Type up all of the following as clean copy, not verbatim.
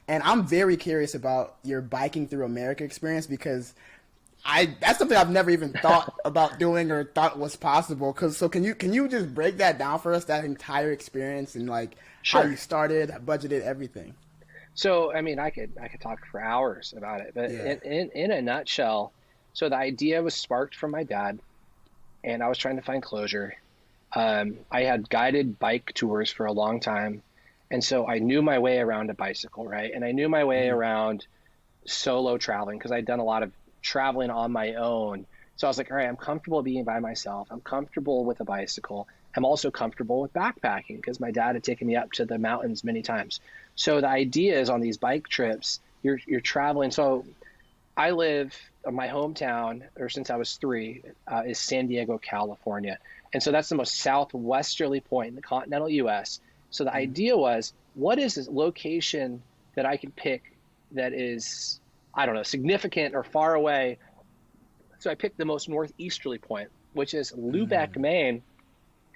And I'm very curious about your biking through America experience because that's something I've never even thought about doing or thought was possible. So can you just break that down for us, that entire experience and like how Sure. you started, budgeted, everything? So, I mean, I could talk for hours about it, but Yeah. in a nutshell, so the idea was sparked from my dad, and I was trying to find closure. I had guided bike tours for a long time, and so I knew my way around a bicycle, right? And I knew my way Hmm. around solo traveling because I'd done a lot of traveling on my own. So I was like, all right, I'm comfortable being by myself. I'm comfortable with a bicycle. I'm also comfortable with backpacking because my dad had taken me up to the mountains many times. So the idea is on these bike trips, you're traveling. So I live my hometown, or since I was three, is San Diego, California, and so that's the most southwesterly point in the continental U.S. So the Hmm. idea was, what is this location that I can pick that is, I don't know, significant or far away? So I picked the most northeasterly point, which is Lubec, Maine.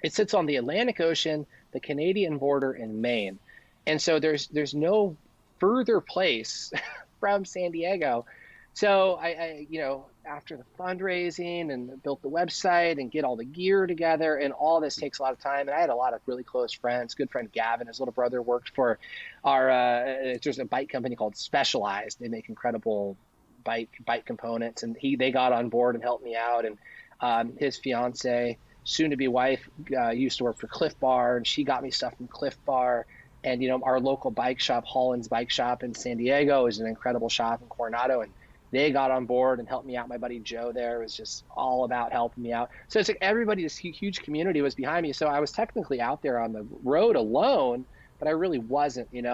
It sits on the Atlantic Ocean, the Canadian border, in Maine, and so there's no further place from San Diego. So after the fundraising and built the website and get all the gear together, and all this takes a lot of time. And I had a lot of really close friends. Good friend Gavin, his little brother worked for our. There's a bike company called Specialized. They make incredible bike components, and they got on board and helped me out. And his fiance, soon to be wife, used to work for Cliff Bar, and she got me stuff from Cliff Bar. And our local bike shop, Holland's Bike Shop in San Diego, is an incredible shop in Coronado, and they got on board and helped me out. My buddy Joe there was just all about helping me out. So it's like everybody, this huge community was behind me. So I was technically out there on the road alone, but I really wasn't. And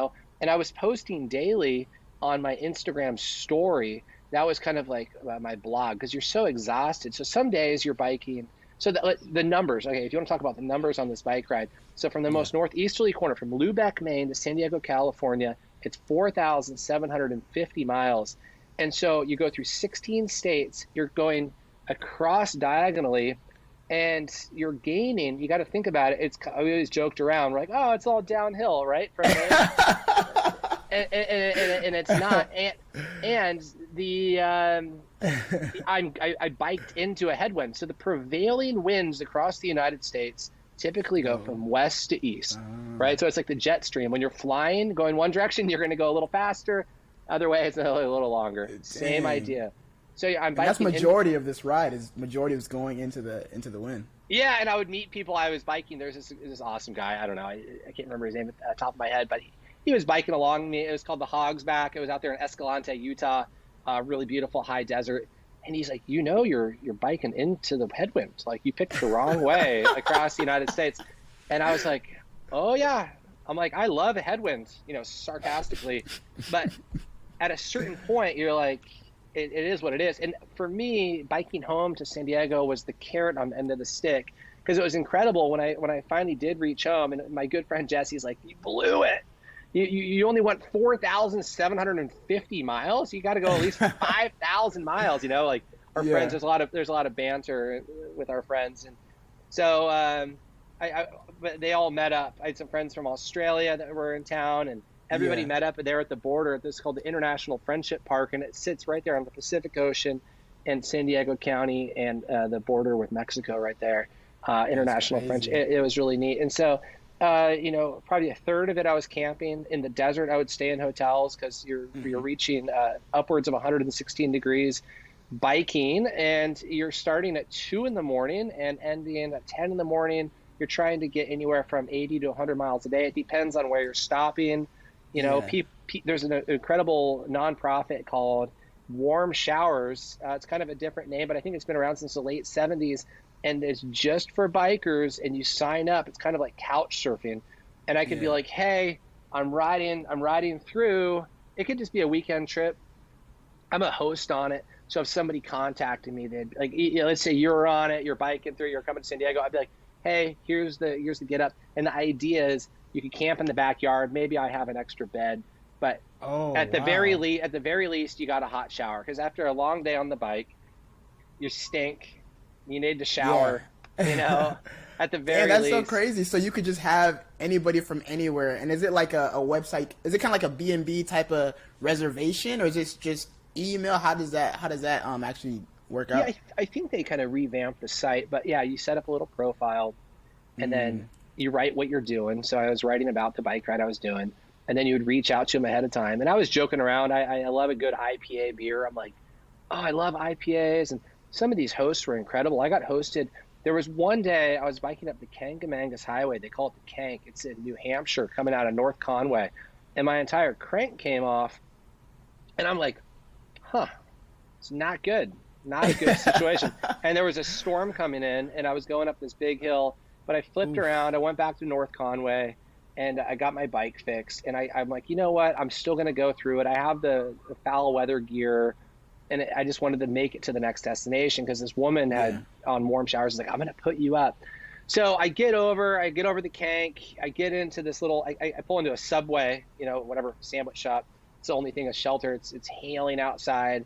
I was posting daily on my Instagram story. That was kind of like my blog because you're so exhausted. So some days you're biking. So the numbers, okay, if you want to talk about the numbers on this bike ride. So from the Yeah. most northeasterly corner, from Lubec, Maine to San Diego, California, it's 4,750 miles. And so you go through 16 states, you're going across diagonally, and you're gaining. You got to think about it. I always joked around, like, oh, it's all downhill, right, from Maine, and it's not. And I biked into a headwind. So the prevailing winds across the United States typically go Oh. from west to east, Ah. right? So it's like the jet stream. When you're flying, going one direction, you're going to go a little faster. Other way, it's a little longer. Same Dang. idea. So yeah, I'm And that's biking in. majority of this ride is majority was going into the wind. Yeah, and I would meet people. I was biking. There's this awesome guy. I don't know. I can't remember his name at the top of my head, but he was biking along me. It was called the Hog's Back. It was out there in Escalante, Utah. Really beautiful high desert. And he's like, you're biking into the headwind. Like you picked the wrong way across the United States. And I was like, oh yeah. I'm like, I love a headwind, sarcastically. But at a certain point, you're like, it is what it is. And for me, biking home to San Diego was the carrot on the end of the stick because it was incredible when I finally did reach home. And my good friend Jesse's like, you blew it. You only went 4,750 miles. You got to go at least 5,000 miles. Like our friends. Yeah. There's a lot of banter with our friends, and so but they all met up. I had some friends from Australia that were in town, and everybody Yeah. met up there at the border. This is called the International Friendship Park, and it sits right there on the Pacific Ocean in San Diego County and the border with Mexico right there. That's International French. crazy. It was really neat, and so probably a third of it I was camping in the desert. I would stay in hotels because you're Hmm. reaching upwards of 116 degrees biking, and you're starting at 2 in the morning and ending at 10 in the morning. You're trying to get anywhere from 80 to 100 miles a day. It depends on where you're stopping. Yeah. There's an incredible nonprofit called Warm Showers. It's kind of a different name, but I think it's been around since the late 70s, and it's just for bikers. And you sign up. It's kind of like couch surfing, and I could be Yeah. like, "Hey, I'm riding through." It could just be a weekend trip. I'm a host on it, so if somebody contacted me, they'd like, let's say you're on it, you're biking through, you're coming to San Diego. I'd be like, "Hey, here's the get up," and the idea is you can camp in the backyard. Maybe I have an extra bed, but Oh, at the very wow. least, you got a hot shower because after a long day on the bike, you stink. You need to Yeah. shower, you know. at the Yeah, very that's least. so crazy. So you could just have anybody from anywhere. And is it like a website? Is it kind of like a B&B type of reservation, or is it just email? How does that actually work Yeah, out? I think they kind of revamped the site, but yeah, you set up a little profile and then Mm, you write what you're doing. So I was writing about the bike ride I was doing, and then you would reach out to them ahead of time. And I was joking around. I love a good IPA beer. I'm like, oh, I love IPAs. And some of these hosts were incredible. I got hosted. There was one day I was biking up the Kangamangas Highway. They call it the Kank. It's in New Hampshire, coming out of North Conway. And my entire crank came off. And I'm like, huh, it's not good. Not a good situation. And there was a storm coming in, and I was going up this big hill, but I flipped oof. around. I went back to North Conway, and I got my bike fixed. And I'm like, you know what? I'm still going to go through it. I have the foul weather gear, and I just wanted to make it to the next destination because this woman Yeah. had on warm showers was like, I'm going to put you up. So I get over the Kank. I get into this little. I pull into a Subway, whatever sandwich shop. It's the only thing a shelter. It's hailing outside.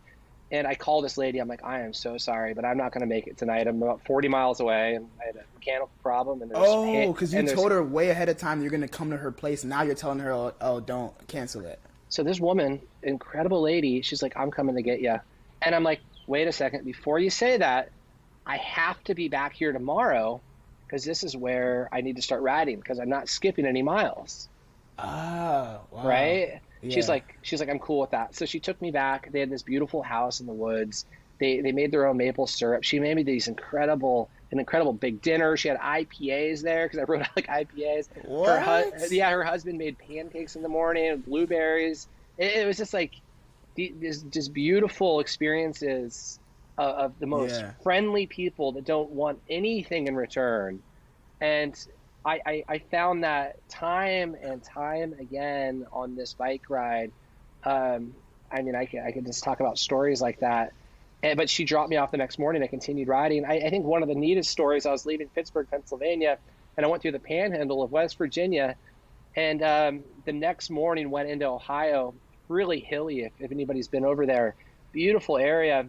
And I call this lady. I'm like, I am so sorry, but I'm not going to make it tonight. I'm about 40 miles away, and I had a mechanical problem. And Oh, because you told her way ahead of time you're gonna come to her place. Now you're telling her, oh, don't cancel it. so this woman, incredible lady, she's like, I'm coming to get you. And I'm like, wait a second. Before you say that, I have to be back here tomorrow because this is where I need to start riding because I'm not skipping any miles. Ah, wow. Right? She's Yeah. like, she's like, I'm cool with that. So she took me back. They had this beautiful house in the woods. They made their own maple syrup. She made me an incredible big dinner. She had IPAs there because I wrote out like IPAs. What? Yeah, her husband made pancakes in the morning with blueberries. It was just like these just beautiful experiences of the most Yeah. friendly people that don't want anything in return. And I found that time and time again on this bike ride. I mean, I could just talk about stories like that. But she dropped me off the next morning. I continued riding. I think one of the neatest stories, I was leaving Pittsburgh, Pennsylvania, and I went through the panhandle of West Virginia. And the next morning went into Ohio, really hilly if anybody's been over there. Beautiful area,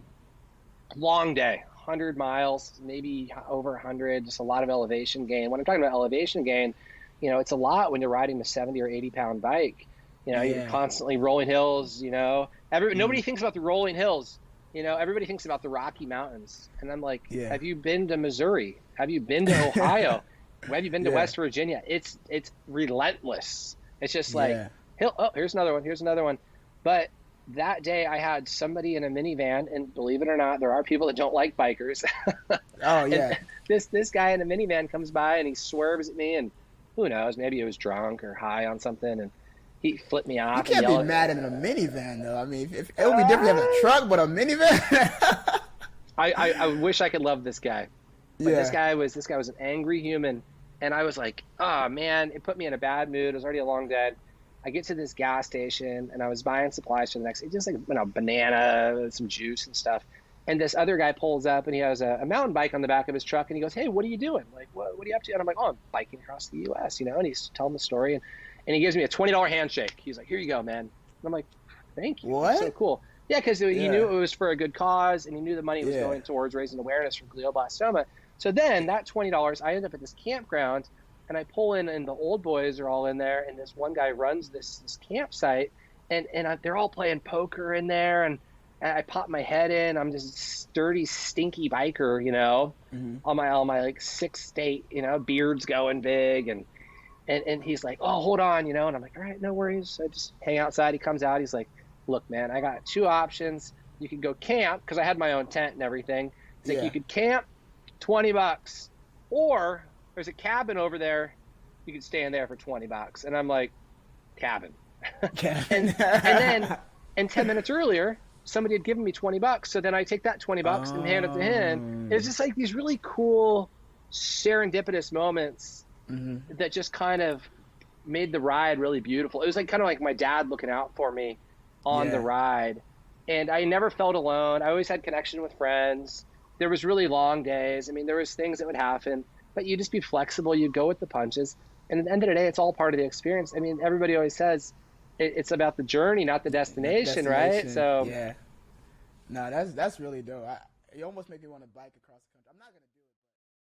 long day, 100 miles, maybe over 100, just a lot of elevation gain. When I'm talking about elevation gain, it's a lot when you're riding a 70 or 80-pound bike. You're Yeah. constantly rolling hills, nobody Mm, thinks about the rolling hills. Everybody thinks about the Rocky Mountains. And I'm like, yeah. have you been to Missouri? Have you been to Ohio? Have you been to Yeah. West Virginia? It's relentless. It's just like, Yeah. here's another one. Here's another one. But that day I had somebody in a minivan, and believe it or not, there are people that don't like bikers. Oh, And yeah. this guy in a minivan comes by and he swerves at me, and who knows, maybe he was drunk or high on something, and he flipped me You off and can't be yelled. mad in a minivan though. I mean, if it would be different having a truck, but a minivan. I wish I could love this guy, but this Yeah. guy was an angry human, and I was like, oh man, it put me in a bad mood. It was already a long day. I get to this gas station and I was buying supplies for the next, just like banana, some juice and stuff. And this other guy pulls up and he has a mountain bike on the back of his truck and he goes, "Hey, what are you doing? Like, what are you up to?" And I'm like, "Oh, I'm biking across the U.S." And he's telling the story, and he gives me a $20 handshake. He's like, "Here you go, man." And I'm like, "Thank you. That's so What? cool." Yeah, because he Yeah. knew it was for a good cause, and he knew the money was Yeah. going towards raising awareness for glioblastoma. So then that $20, I end up at this campground, and I pull in, and the old boys are all in there, and this one guy runs this campsite, and they're all playing poker in there, and I pop my head in. I'm this sturdy, stinky biker, Hmm. on my like sixth state, beard's going big, and he's like, "Oh, hold on," and I'm like, "All right, no worries." So I just hang outside. He comes out. He's like, "Look, man, I got two options. You could go camp because I had my own tent and everything. He's like, Yeah. you could camp, $20, or there's a cabin over there. You could stay in there for $20." And I'm like, cabin. And then, and 10 minutes earlier, somebody had given me $20. So then I take that $20 and hand it to him. And it's just like these really cool serendipitous moments Hmm. that just kind of made the ride really beautiful. It was like kind of like my dad looking out for me on the Yeah. ride. And I never felt alone. I always had connection with friends. There was really long days. I mean, there was things that would happen, but you just be flexible. You go with the punches. And at the end of the day, it's all part of the experience. I mean, everybody always says it's about the journey, not the destination, right? Destination. So Yeah. No, that's really dope. You almost make me want to bike across the country. I'm not gonna.